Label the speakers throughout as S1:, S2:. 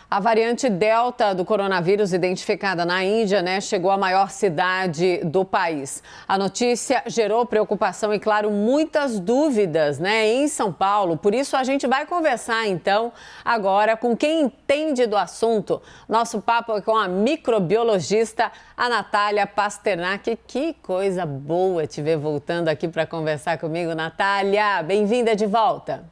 S1: A variante Delta do coronavírus identificada na Índia, chegou à maior cidade do país. A notícia gerou preocupação e, claro, muitas dúvidas, em São Paulo. Por isso, a gente vai conversar, então, agora com quem entende do assunto. Nosso papo é com a microbiologista, a Natália Pasternak. Que coisa boa te ver voltando aqui para conversar comigo, Natália. Bem-vinda de volta.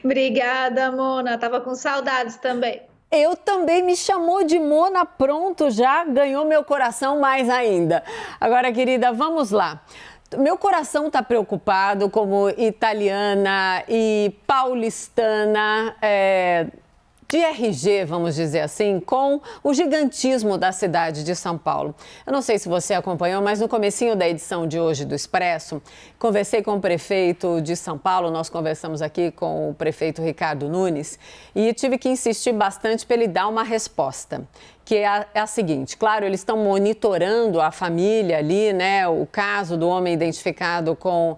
S2: Obrigada, Mona. Tava com saudades também.
S1: Eu também, me chamou de Mona, pronto, já ganhou meu coração mais ainda. Agora, querida, vamos lá. Meu coração está preocupado como italiana e paulistana, de RG, vamos dizer assim, com o gigantismo da cidade de São Paulo. Eu não sei se você acompanhou, mas no comecinho da edição de hoje do Expresso, conversei com o prefeito de São Paulo, nós conversamos aqui com o prefeito Ricardo Nunes, e tive que insistir bastante para ele dar uma resposta, que é a seguinte: claro, eles estão monitorando a família ali, o caso do homem identificado com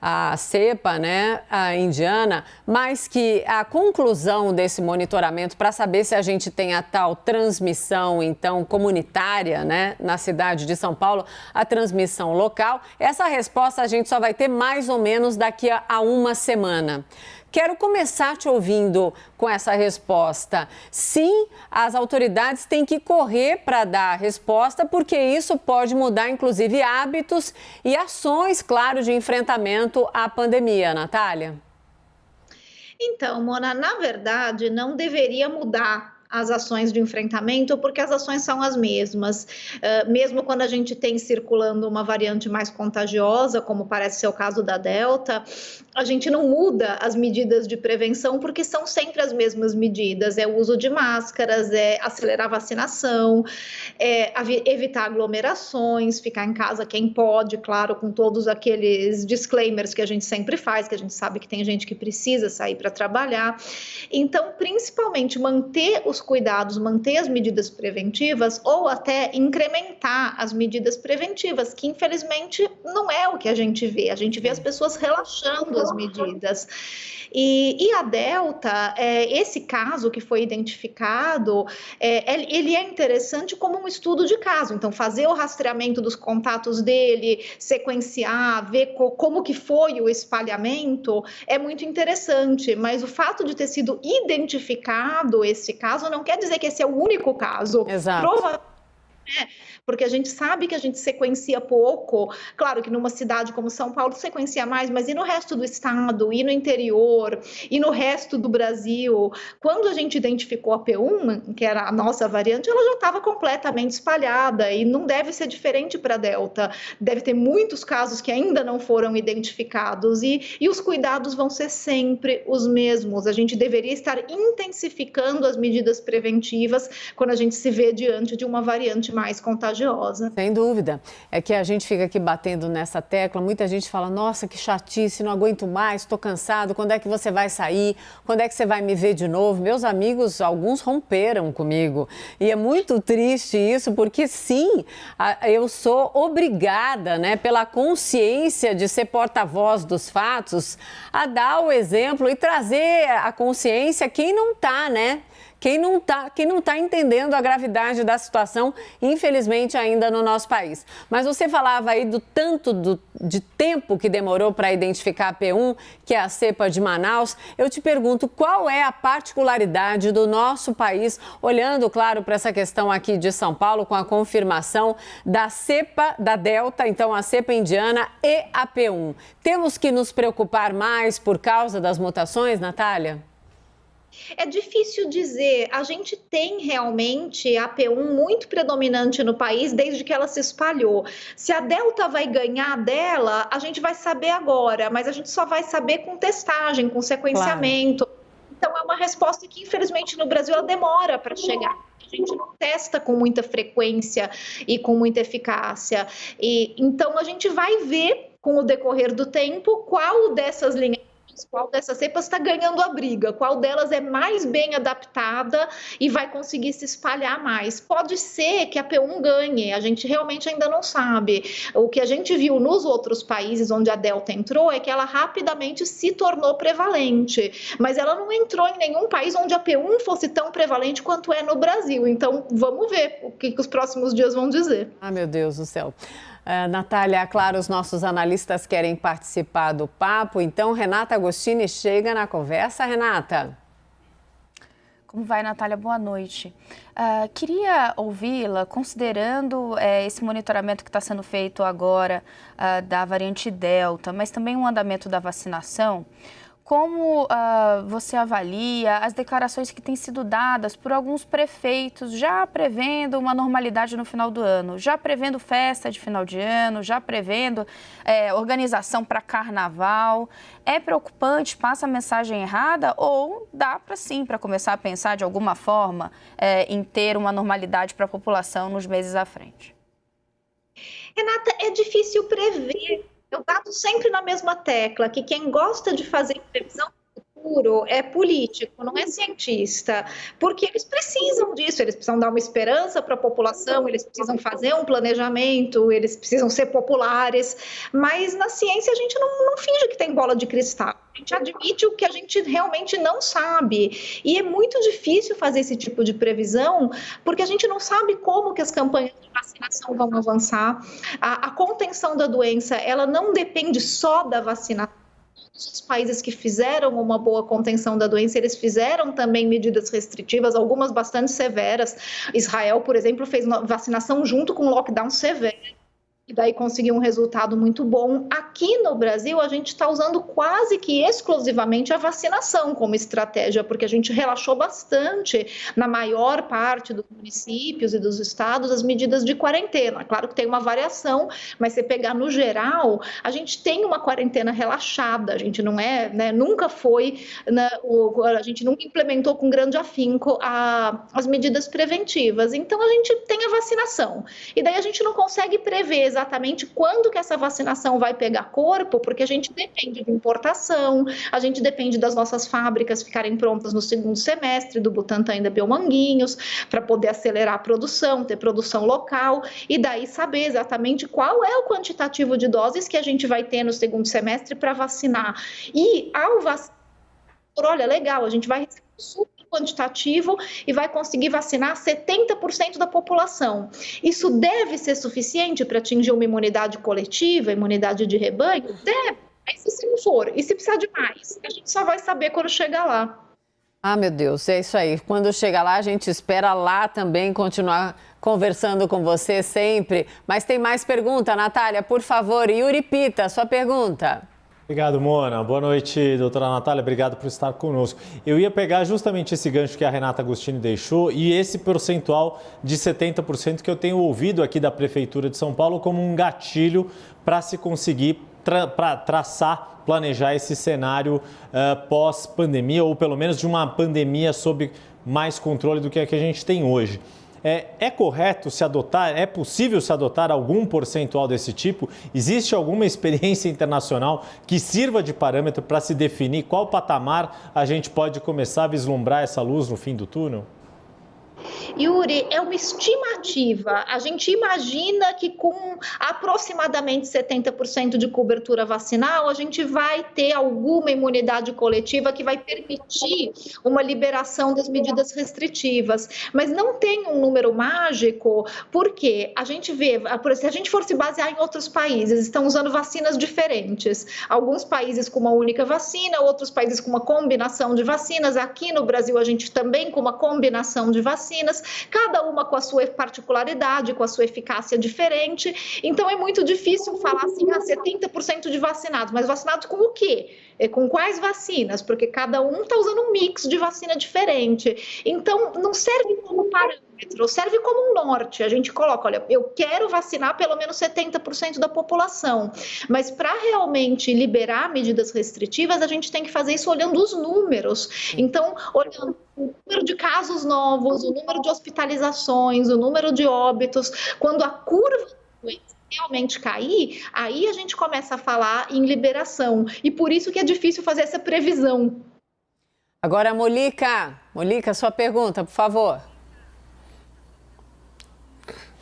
S1: a cepa, a indiana, mas que a conclusão desse monitoramento para saber se a gente tem a tal transmissão, então, comunitária, na cidade de São Paulo, a transmissão local, essa resposta a gente só vai ter mais ou menos daqui a uma semana. Quero começar te ouvindo com essa resposta. Sim, as autoridades têm que correr para dar a resposta, porque isso pode mudar, inclusive, hábitos e ações, claro, de enfrentamento à pandemia. Natália?
S2: Então, Mona, na verdade, não deveria mudar as ações de enfrentamento, porque as ações são as mesmas. Mesmo quando a gente tem circulando uma variante mais contagiosa, como parece ser o caso da Delta, a gente não muda as medidas de prevenção, porque são sempre as mesmas medidas. É o uso de máscaras, é acelerar a vacinação, é evitar aglomerações, ficar em casa quem pode, claro, com todos aqueles disclaimers que a gente sempre faz, que a gente sabe que tem gente que precisa sair para trabalhar. Então, principalmente, manter os cuidados, manter as medidas preventivas ou até incrementar as medidas preventivas, que infelizmente não é o que a gente vê. A gente vê as pessoas relaxando as medidas. E a Delta, esse caso que foi identificado, ele é interessante como um estudo de caso. Então, fazer o rastreamento dos contatos dele, sequenciar, ver como que foi o espalhamento, é muito interessante. Mas o fato de ter sido identificado esse caso não quer dizer que esse é o único caso.
S1: Exato.
S2: Porque a gente sabe que a gente sequencia pouco. Claro que numa cidade como São Paulo sequencia mais, mas e no resto do estado, e no interior, e no resto do Brasil? Quando a gente identificou a P1, que era a nossa variante, ela já estava completamente espalhada e não deve ser diferente para a Delta. Deve ter muitos casos que ainda não foram identificados e os cuidados vão ser sempre os mesmos. A gente deveria estar intensificando as medidas preventivas quando a gente se vê diante de uma variante mais contagiosa.
S1: Sem dúvida. É que a gente fica aqui batendo nessa tecla, muita gente fala: nossa, que chatice, não aguento mais, estou cansado, quando é que você vai sair? Quando é que você vai me ver de novo? Meus amigos, alguns romperam comigo. E é muito triste isso, porque sim, eu sou obrigada, pela consciência de ser porta-voz dos fatos, a dar o exemplo e trazer a consciência quem não está, Quem não tá entendendo a gravidade da situação, infelizmente, ainda no nosso país. Mas você falava aí do tanto de tempo que demorou para identificar a P1, que é a cepa de Manaus. Eu te pergunto, qual é a particularidade do nosso país, olhando, claro, para essa questão aqui de São Paulo, com a confirmação da cepa da Delta, então a cepa indiana e a P1. Temos que nos preocupar mais por causa das mutações, Natália?
S2: É difícil dizer, a gente tem realmente a P1 muito predominante no país desde que ela se espalhou. Se a Delta vai ganhar dela, a gente vai saber agora, mas a gente só vai saber com testagem, com sequenciamento. Claro. Então é uma resposta que infelizmente no Brasil ela demora para chegar. A gente não testa com muita frequência e com muita eficácia. Então a gente vai ver com o decorrer do tempo qual dessas linhas qual dessas cepas está ganhando a briga, qual delas é mais bem adaptada e vai conseguir se espalhar mais. Pode ser que a P1 ganhe, a gente realmente ainda não sabe. O que a gente viu nos outros países onde a Delta entrou é que ela rapidamente se tornou prevalente, mas ela não entrou em nenhum país onde a P1 fosse tão prevalente quanto é no Brasil. Então, vamos ver o que os próximos dias vão dizer.
S1: Ah, meu Deus do céu. Natália, claro, os nossos analistas querem participar do papo, então Renata Agostini chega na conversa. Renata.
S3: Como vai, Natália? Boa noite. Queria ouvi-la, considerando esse monitoramento que está sendo feito agora da variante Delta, mas também o andamento da vacinação. Como você avalia as declarações que têm sido dadas por alguns prefeitos já prevendo uma normalidade no final do ano, já prevendo festa de final de ano, já prevendo organização para carnaval? É preocupante? Passa a mensagem errada ou dá para sim, para começar a pensar de alguma forma em ter uma normalidade para a população nos meses à frente?
S2: Renata, é difícil prever. Eu bato sempre na mesma tecla, que quem gosta de fazer previsão do futuro é político, não é cientista, porque eles precisam disso, eles precisam dar uma esperança para a população, eles precisam fazer um planejamento, eles precisam ser populares, mas na ciência a gente não finge que tem bola de cristal. A gente admite o que a gente realmente não sabe. E é muito difícil fazer esse tipo de previsão, porque a gente não sabe como que as campanhas de vacinação vão avançar. A contenção da doença, ela não depende só da vacinação. Os países que fizeram uma boa contenção da doença, eles fizeram também medidas restritivas, algumas bastante severas. Israel, por exemplo, fez vacinação junto com lockdown severo. E daí conseguiu um resultado muito bom. Aqui no Brasil, a gente está usando quase que exclusivamente a vacinação como estratégia, porque a gente relaxou bastante na maior parte dos municípios e dos estados as medidas de quarentena. Claro que tem uma variação, mas se pegar no geral, a gente tem uma quarentena relaxada. A gente não nunca foi, a gente nunca implementou com grande afinco as medidas preventivas. Então, a gente tem a vacinação. E daí a gente não consegue prever exatamente quando que essa vacinação vai pegar corpo, porque a gente depende de importação, a gente depende das nossas fábricas ficarem prontas no segundo semestre, do Butantan e da Biomanguinhos, para poder acelerar a produção, ter produção local, e daí saber exatamente qual é o quantitativo de doses que a gente vai ter no segundo semestre para vacinar. E ao vacinar, olha, legal, a gente vai receber super quantitativo e vai conseguir vacinar 70% da população. Isso deve ser suficiente para atingir uma imunidade coletiva, imunidade de rebanho? Deve, mas se não for, e se precisar de mais, a gente só vai saber quando chegar lá.
S1: Ah, meu Deus, é isso aí. Quando chegar lá, a gente espera lá também continuar conversando com você sempre. Mas tem mais pergunta, Natália, por favor. Yuri Pita, sua pergunta.
S4: Obrigado, Mona. Boa noite, doutora Natália. Obrigado por estar conosco. Eu ia pegar justamente esse gancho que a Renata Agostini deixou e esse percentual de 70% que eu tenho ouvido aqui da Prefeitura de São Paulo como um gatilho para se conseguir planejar esse cenário pós-pandemia, ou pelo menos de uma pandemia sob mais controle do que a gente tem hoje. É correto se adotar, é possível se adotar algum percentual desse tipo? Existe alguma experiência internacional que sirva de parâmetro para se definir qual patamar a gente pode começar a vislumbrar essa luz no fim do túnel?
S2: Yuri, é uma estimativa. A gente imagina que com aproximadamente 70% de cobertura vacinal, a gente vai ter alguma imunidade coletiva que vai permitir uma liberação das medidas restritivas. Mas não tem um número mágico, porque a gente vê, se a gente for se basear em outros países, estão usando vacinas diferentes. Alguns países com uma única vacina, outros países com uma combinação de vacinas. Aqui no Brasil, a gente também com uma combinação de vacinas, cada uma com a sua particularidade, com a sua eficácia diferente. Então, é muito difícil falar assim, 70% de vacinados, mas vacinados com o quê? Com quais vacinas? Porque cada um está usando um mix de vacina diferente. Então, não serve como parâmetro, serve como um norte. A gente coloca, olha, eu quero vacinar pelo menos 70% da população. Mas para realmente liberar medidas restritivas, a gente tem que fazer isso olhando os números. Então, olhando o número de casos novos, o número de hospitalizações, o número de óbitos, quando a curva realmente cair, aí a gente começa a falar em liberação. E por isso que é difícil fazer essa previsão.
S1: Agora, Molica, sua pergunta, por favor.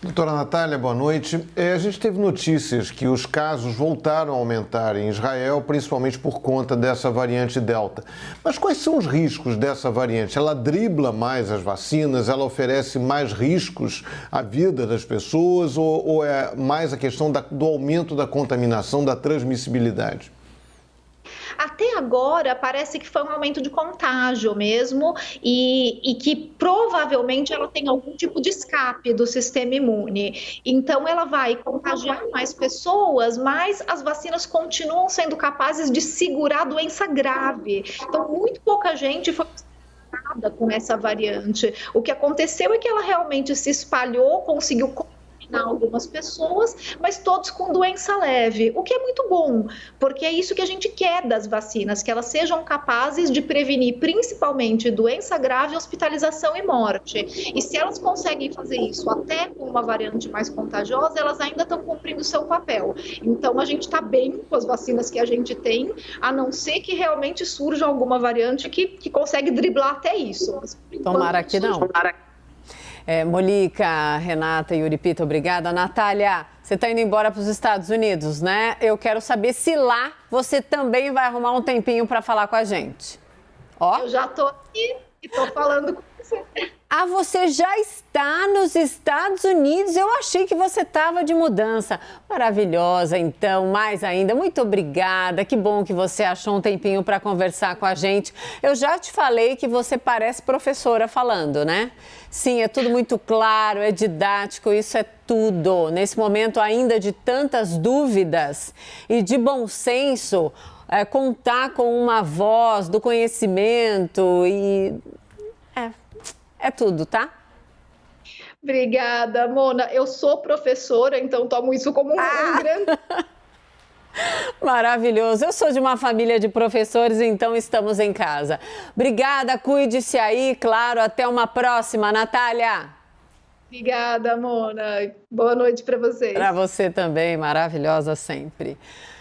S5: Doutora Natália, boa noite. A gente teve notícias que os casos voltaram a aumentar em Israel, principalmente por conta dessa variante Delta. Mas quais são os riscos dessa variante? Ela dribla mais as vacinas? Ela oferece mais riscos à vida das pessoas? Ou é mais a questão do aumento da contaminação, da transmissibilidade?
S2: Até agora, parece que foi um aumento de contágio mesmo e que provavelmente ela tem algum tipo de escape do sistema imune. Então, ela vai contagiar mais pessoas, mas as vacinas continuam sendo capazes de segurar a doença grave. Então, muito pouca gente foi com essa variante. O que aconteceu é que ela realmente se espalhou, conseguiu contaminar algumas pessoas, mas todos com doença leve, o que é muito bom, porque é isso que a gente quer das vacinas, que elas sejam capazes de prevenir principalmente doença grave, hospitalização e morte. E se elas conseguem fazer isso até com uma variante mais contagiosa, elas ainda estão cumprindo o seu papel. Então a gente está bem com as vacinas que a gente tem, a não ser que realmente surja alguma variante que consegue driblar até isso.
S1: Tomara que não. Molica, Renata e Yuripita, obrigada. Natália, você está indo embora para os Estados Unidos, né? Eu quero saber se lá você também vai arrumar um tempinho para falar com a gente. Ó.
S2: Eu já estou aqui e estou falando com você.
S1: Ah, você já está nos Estados Unidos? Eu achei que você estava de mudança. Maravilhosa, então, mais ainda. Muito obrigada. Que bom que você achou um tempinho para conversar com a gente. Eu já te falei que você parece professora falando, né? Sim, é tudo muito claro, é didático, isso é tudo. Nesse momento ainda de tantas dúvidas e de bom senso, contar com uma voz do conhecimento e... É tudo, tá?
S2: Obrigada, Mona. Eu sou professora, então tomo isso como um grande...
S1: Maravilhoso. Eu sou de uma família de professores, então estamos em casa. Obrigada, cuide-se aí, claro. Até uma próxima, Natália.
S2: Obrigada, Mona. Boa noite para vocês.
S1: Para você também, maravilhosa sempre.